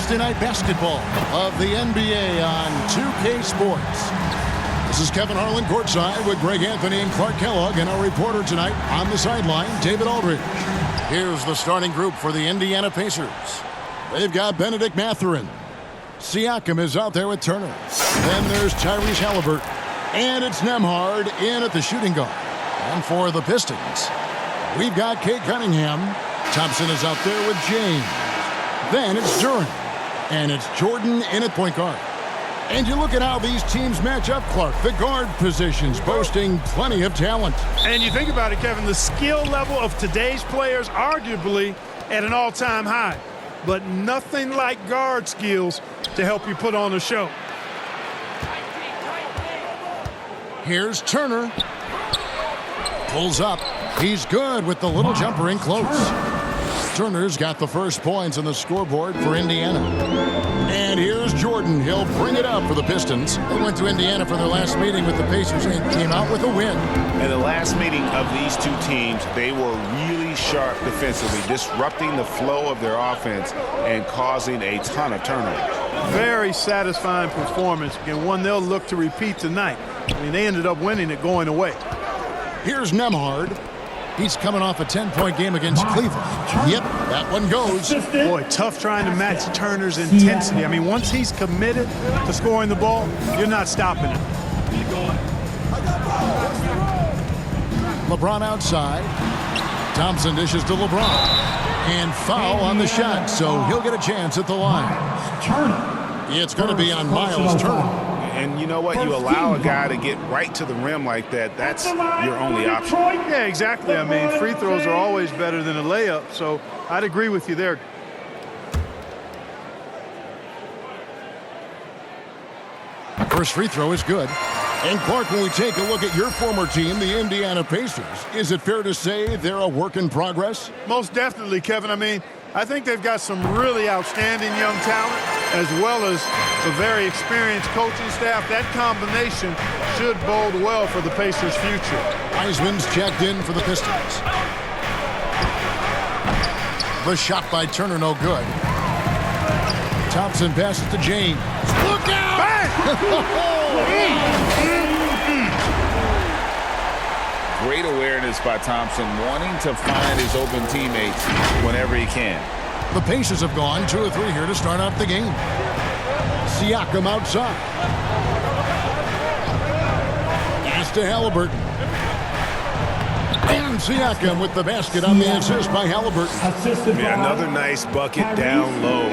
Wednesday night basketball of the NBA on 2K Sports. This is Kevin Harlan courtside with Greg Anthony and Clark Kellogg, and our reporter tonight on the sideline, David Aldridge. Here's the starting group for the Indiana Pacers. They've got Bennedict Mathurin. Siakam is out there with Turner. Then there's Tyrese Halliburton. And it's Nembhard in at the shooting guard. And for the Pistons, we've got Cade Cunningham. Thompson is out there with James. Then it's Durant. And it's Jordan in at point guard. And you look at how these teams match up, Clark. The guard positions boasting plenty of talent. And you think about it, Kevin, the skill level of today's players arguably at an all-time high. But nothing like guard skills to help you put on a show. Here's Turner. Pulls up. He's good with the little jumper in close. Turner's got the first points on the scoreboard for Indiana. And here's Jordan. He'll bring it up for the Pistons. They went to Indiana for their last meeting with the Pacers and came out with a win. In the last meeting of these two teams, they were really sharp defensively, disrupting the flow of their offense and causing a ton of turnovers. Very satisfying performance, and one they'll look to repeat tonight. I mean, they ended up winning it going away. Here's Nembhard. He's coming off a 10-point game against Cleveland. Yep, that one goes. Boy, tough trying to match Turner's intensity. I mean, once he's committed to scoring the ball, you're not stopping him. LeBron outside. Thompson dishes to LeBron. And foul on the shot, so he'll get a chance at the line. It's going to be on Miles Turner. And you know what? You allow a guy to get right to the rim like that, that's your only option. Yeah, exactly. I mean, free throws are always better than a layup, so I'd agree with you there. First free throw is good. And Clark, when we take a look at your former team, the Indiana Pacers, is it fair to say they're a work in progress? Most definitely, Kevin. I mean, I think they've got some really outstanding young talent as well as a very experienced coaching staff. That combination should bode well for the Pacers' future. Wiseman's checked in for the Pistons. The shot by Turner, no good. Thompson passes to James. Look out! Great awareness by Thompson, wanting to find his open teammates whenever he can. The Pacers have gone 2 of 3 here to start out the game. Siakam outside. Pass to Halliburton. And Siakam with the basket on the assist by Halliburton. Yeah, another nice bucket down low.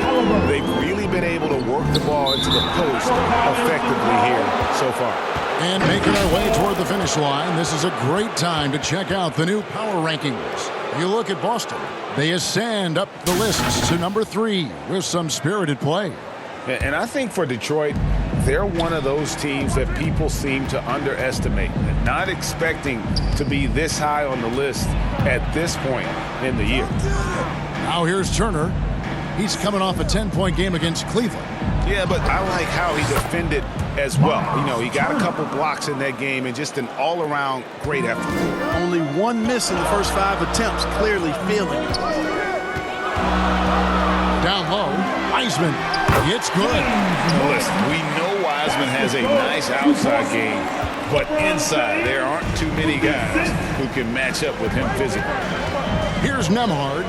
They've really been able to work the ball into the post effectively here so far. And making our way toward the finish line, this is a great time to check out the new power rankings. You look at Boston, they ascend up the lists to number 3 with some spirited play. And I think for Detroit, they're one of those teams that people seem to underestimate, not expecting to be this high on the list at this point in the year. Now here's Turner. He's coming off a 10-point game against Cleveland. Yeah, but I like how he defended as well. You know, he got a couple blocks in that game and just an all-around great effort. Only one miss in the first 5 attempts, clearly feeling it. Down low, Wiseman. It's good. Listen, we know Wiseman has a nice outside game, but inside there aren't too many guys who can match up with him physically. Here's Nembhard.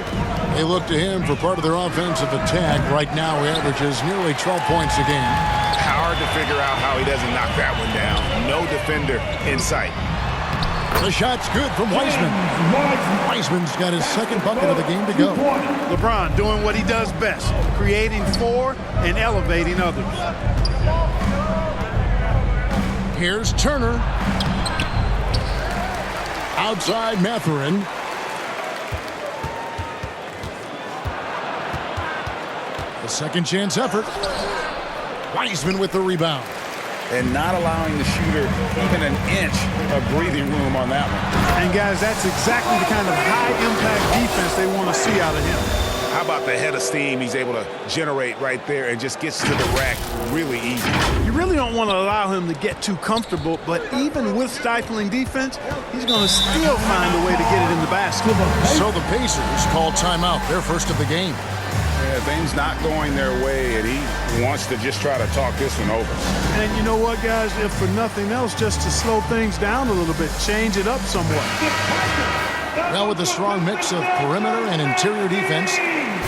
They look to him for part of their offensive attack. Right now, he averages nearly 12 points a game. Hard to figure out how he doesn't knock that one down. No defender in sight. The shot's good from Wiseman. Wiseman's got his second bucket of the game to go. LeBron doing what he does best, creating for and elevating others. Here's Turner. Outside Mathurin. The second chance effort. Wiseman with the rebound. And not allowing the shooter even an inch of breathing room on that one. And guys, that's exactly the kind of high-impact defense they want to see out of him. How about the head of steam he's able to generate right there and just gets to the rack really easy. You really don't want to allow him to get too comfortable, but even with stifling defense, he's going to still find a way to get it in the basket. So the Pacers call timeout, their first of the game. Yeah, things not going their way, and he wants to just try to talk this one over. And you know what, guys? If for nothing else, just to slow things down a little bit, change it up somewhat. Now with a strong mix of perimeter and interior defense,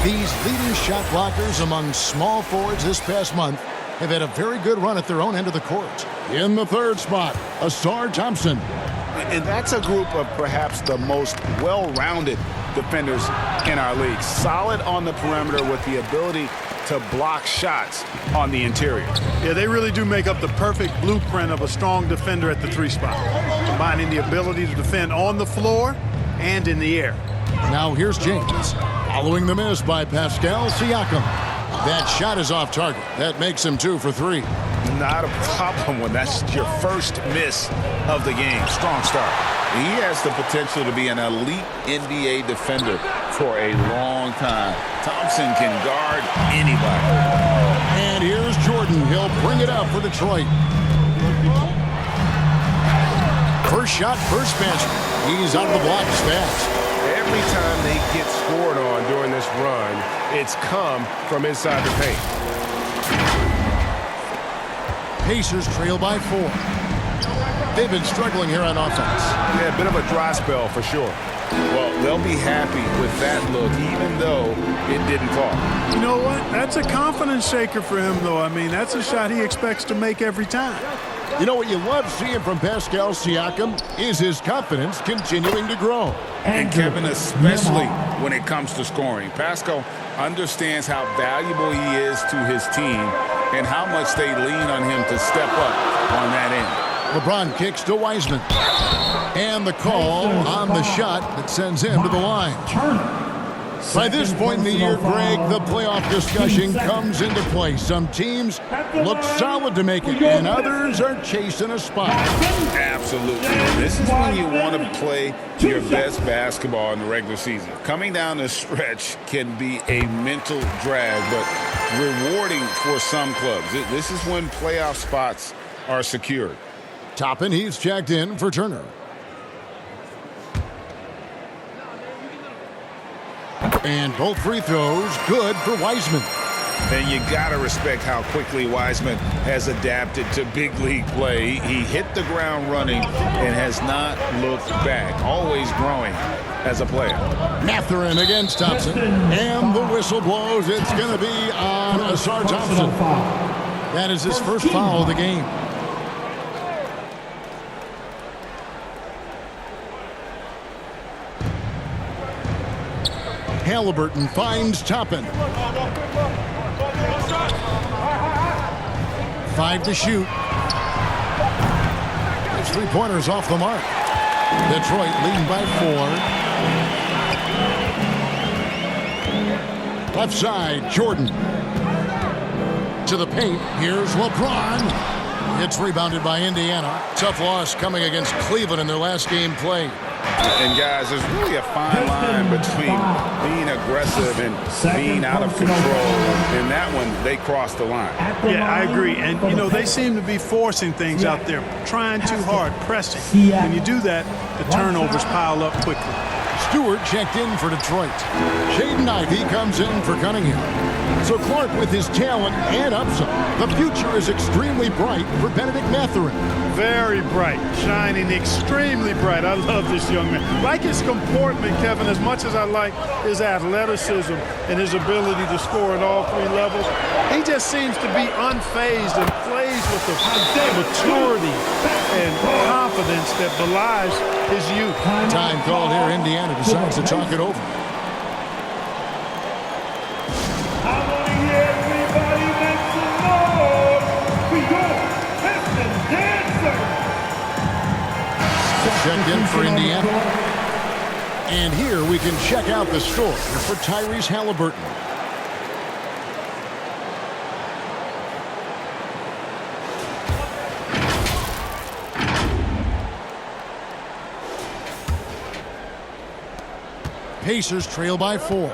these leading shot blockers among small forwards this past month have had a very good run at their own end of the court. In the third spot, Ausar Thompson. And that's a group of perhaps the most well-rounded defenders in our league. Solid on the perimeter with the ability to block shots on the interior. Yeah, they really do make up the perfect blueprint of a strong defender at the 3 spot, combining the ability to defend on the floor and in the air. Now here's James, following the miss by Pascal Siakam. That shot is off target. That makes him 2 for 3. Not a problem when that's your first miss of the game. Strong start. He has the potential to be an elite NBA defender for a long time. Thompson can guard anybody. And here's Jordan. He'll bring it up for Detroit. First shot, first basket. He's out of the blocks fast. Every time they get scored on during this run, it's come from inside the paint. Pacers trail by 4. They've been struggling here on offense. Yeah, a bit of a dry spell for sure. Well, they'll be happy with that look, even though it didn't fall. You know what? That's a confidence shaker for him, though. I mean, that's a shot he expects to make every time. You know what you love seeing from Pascal Siakam is his confidence continuing to grow. And Kevin, especially when it comes to scoring. Pascal understands how valuable he is to his team and how much they lean on him to step up on that end. LeBron kicks to Wiseman. And the call on the shot that sends him to the line. By this point in the year, Greg, the playoff discussion comes into play. Some teams look solid to make it, and others are chasing a spot. Absolutely. And this is when you want to play your best basketball in the regular season. Coming down the stretch can be a mental drag, but rewarding for some clubs. This is when playoff spots are secured. Toppin, he's checked in for Turner. And both free throws good for Wiseman. And you got to respect how quickly Wiseman has adapted to big league play. He hit the ground running and has not looked back, always growing as a player. Mathurin against Thompson. And the whistle blows. It's going to be on Ausar Thompson. That is his first foul of the game. Halliburton finds Toppin. 5 to shoot. His 3-pointers off the mark. Detroit leading by 4. Left side, Jordan. To the paint. Here's LeBron. It's rebounded by Indiana. Tough loss coming against Cleveland in their last game played. And guys, there's really a fine line between being aggressive and being out of control. In that one, they crossed the line. Yeah, I agree. And, you know, they seem to be forcing things out there, trying too hard, pressing. When you do that, the turnovers pile up quickly. Stewart checked in for Detroit. Jaden Ivey comes in for Cunningham. So Clark, with his talent and upside, the future is extremely bright for Benedict Mathurin. Very bright, shining extremely bright. I love this young man. Like his comportment, Kevin, as much as I like his athleticism and his ability to score at all 3 levels, he just seems to be unfazed and plays with the maturity and confidence that belies his youth. Time called here. Indiana decides to talk it over. Checked in for Indiana. And here we can check out the score for Tyrese Halliburton. Pacers trail by 4.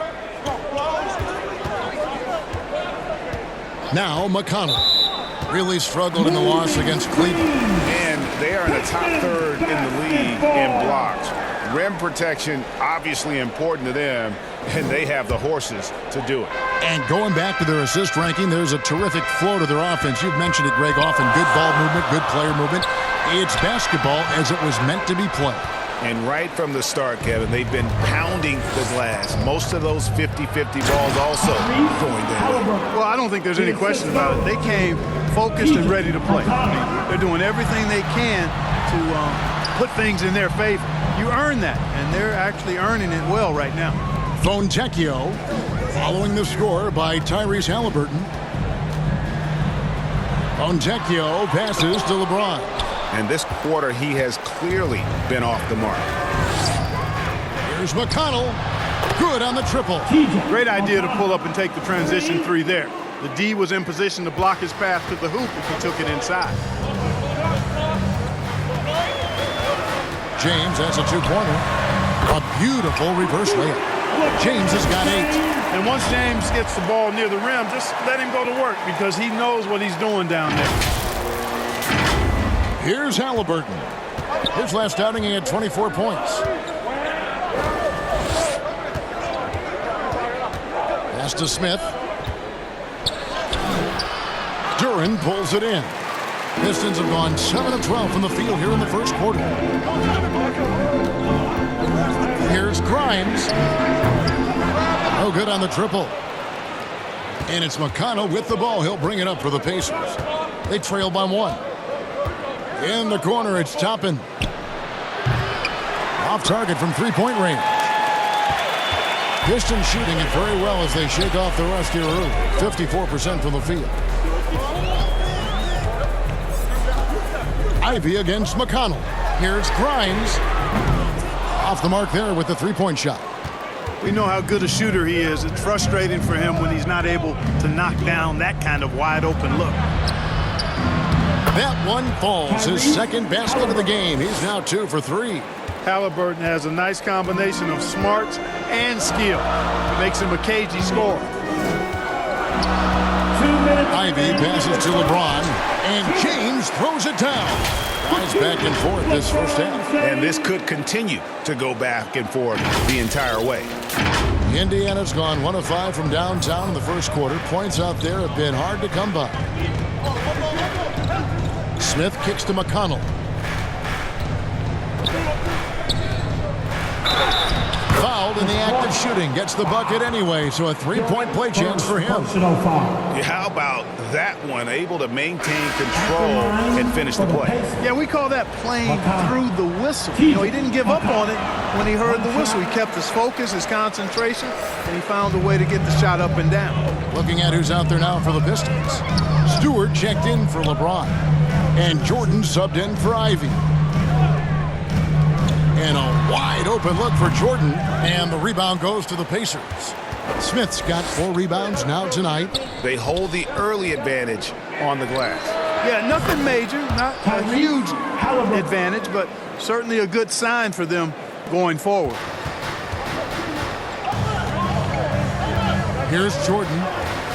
Now McConnell really struggled in the loss against Cleveland. And they are in the top 3rd in the league in blocks. Rim protection, obviously important to them, and they have the horses to do it. And going back to their assist ranking, there's a terrific flow to their offense. You've mentioned it, Greg, often good ball movement, good player movement. It's basketball as it was meant to be played. And right from the start, Kevin, they've been pounding the glass. Most of those 50-50 balls also going their way. Well, I don't think there's any question about it. They came focused and ready to play. I mean, they're doing everything they can to put things in their favor. You earn that, and they're actually earning it well right now. Fontecchio following the score by Tyrese Halliburton. Fontecchio passes to LeBron. And this quarter, he has clearly been off the mark. Here's McConnell. Good on the triple. Great idea to pull up and take the transition three there. The D was in position to block his path to the hoop if he took it inside. James has a two-pointer. A beautiful reverse layup. James has got 8. And once James gets the ball near the rim, just let him go to work because he knows what he's doing down there. Here's Halliburton. His last outing, he had 24 points. Pass to Smith. Duren pulls it in. Pistons have gone 7 of 12 from the field here in the first quarter. Here's Grimes. No good on the triple. And it's McConnell with the ball. He'll bring it up for the Pacers. They trail by 1. In the corner, it's Toppin. Off target from three-point range. Pistons shooting it very well as they shake off the rust here early. 54% from the field. Ivy against McConnell. Here's Grimes. Off the mark there with the three-point shot. We know how good a shooter he is. It's frustrating for him when he's not able to knock down that kind of wide-open look. That one falls. His second basket of the game. He's now 2 for 3. Halliburton has a nice combination of smarts and skill. Makes him a cagey scorer. Ivy passes to LeBron, and James throws it down. Guys back and forth this first half. And this could continue to go back and forth the entire way. Indiana's gone 1 of 5 from downtown in the first quarter. Points out there have been hard to come by. Smith kicks to McConnell. Fouled in the act of shooting. Gets the bucket anyway, so a three-point play chance for him. Yeah, how about that one? Able to maintain control and finish the play. Yeah, we call that playing through the whistle. You know, he didn't give up on it when he heard the whistle. He kept his focus, his concentration, and he found a way to get the shot up and down. Looking at who's out there now for the Pistons. Stewart checked in for LeBron. And Jordan subbed in for Ivy. And a wide open look for Jordan. And the rebound goes to the Pacers. Smith's got 4 rebounds now tonight. They hold the early advantage on the glass. Yeah, nothing major, not a huge advantage, but certainly a good sign for them going forward. Here's Jordan.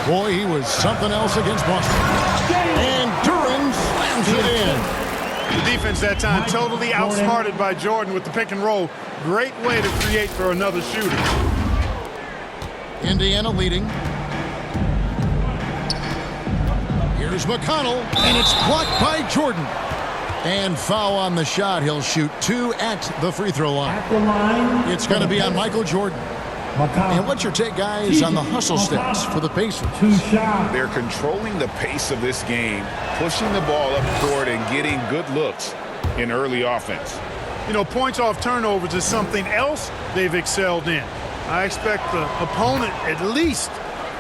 Boy, he was something else against Boston. And Duren slams it in. The defense that time totally outsmarted by Jordan with the pick and roll. Great way to create for another shooter. Indiana leading. Here's McConnell, and it's blocked by Jordan. And foul on the shot. He'll shoot 2 at the free throw line. It's going to be on Michael Jordan. And what's your take, guys, on the hustle stats for the Pacers? They're controlling the pace of this game, pushing the ball up court and getting good looks in early offense. You know, points off turnovers is something else they've excelled in. I expect the opponent at least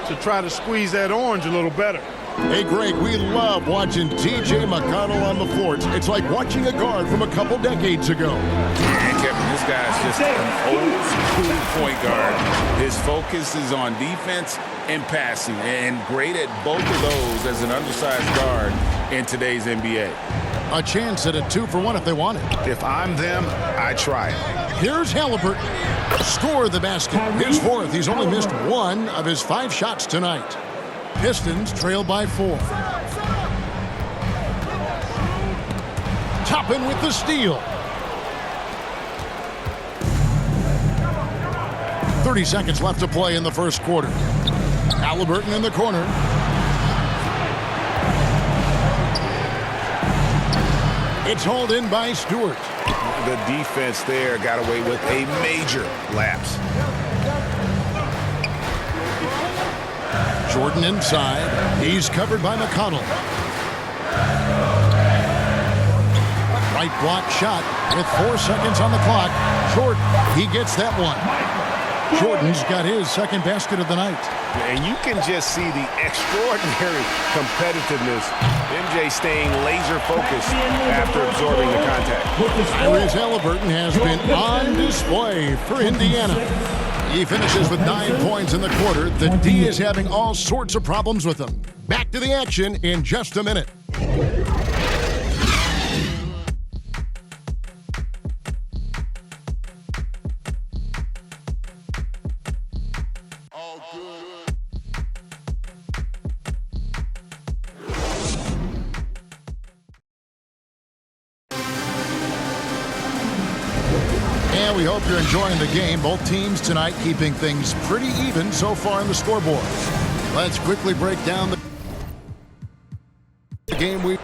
to try to squeeze that orange a little better. Hey, Greg, we love watching T.J. McConnell on the floor. It's like watching a guard from a couple decades ago. And Kevin, this guy's just an old school point guard. His focus is on defense and passing, and great at both of those as an undersized guard in today's NBA. A chance at a 2-for-1 if they want it. If I'm them, I try it. Here's Halliburton. Score the basket. His 4th. He's only missed 1 of his 5 shots tonight. Pistons trail by 4. Toppin with the steal. 30 seconds left to play in the first quarter. Halliburton in the corner. It's hauled in by Stewart. The defense there got away with a major lapse. Jordan inside. He's covered by McConnell. Right block shot with 4 seconds on the clock. Jordan, he gets that one. Jordan's got his second basket of the night. And you can just see the extraordinary competitiveness. MJ staying laser focused after absorbing the contact. Tyrese Halliburton has been on display for Indiana. He finishes with 9 points in the quarter. The D is having all sorts of problems with him. Back to the action in just a minute. And we hope you're enjoying the game. Both teams tonight keeping things pretty even so far in the scoreboard. Let's quickly break down the game we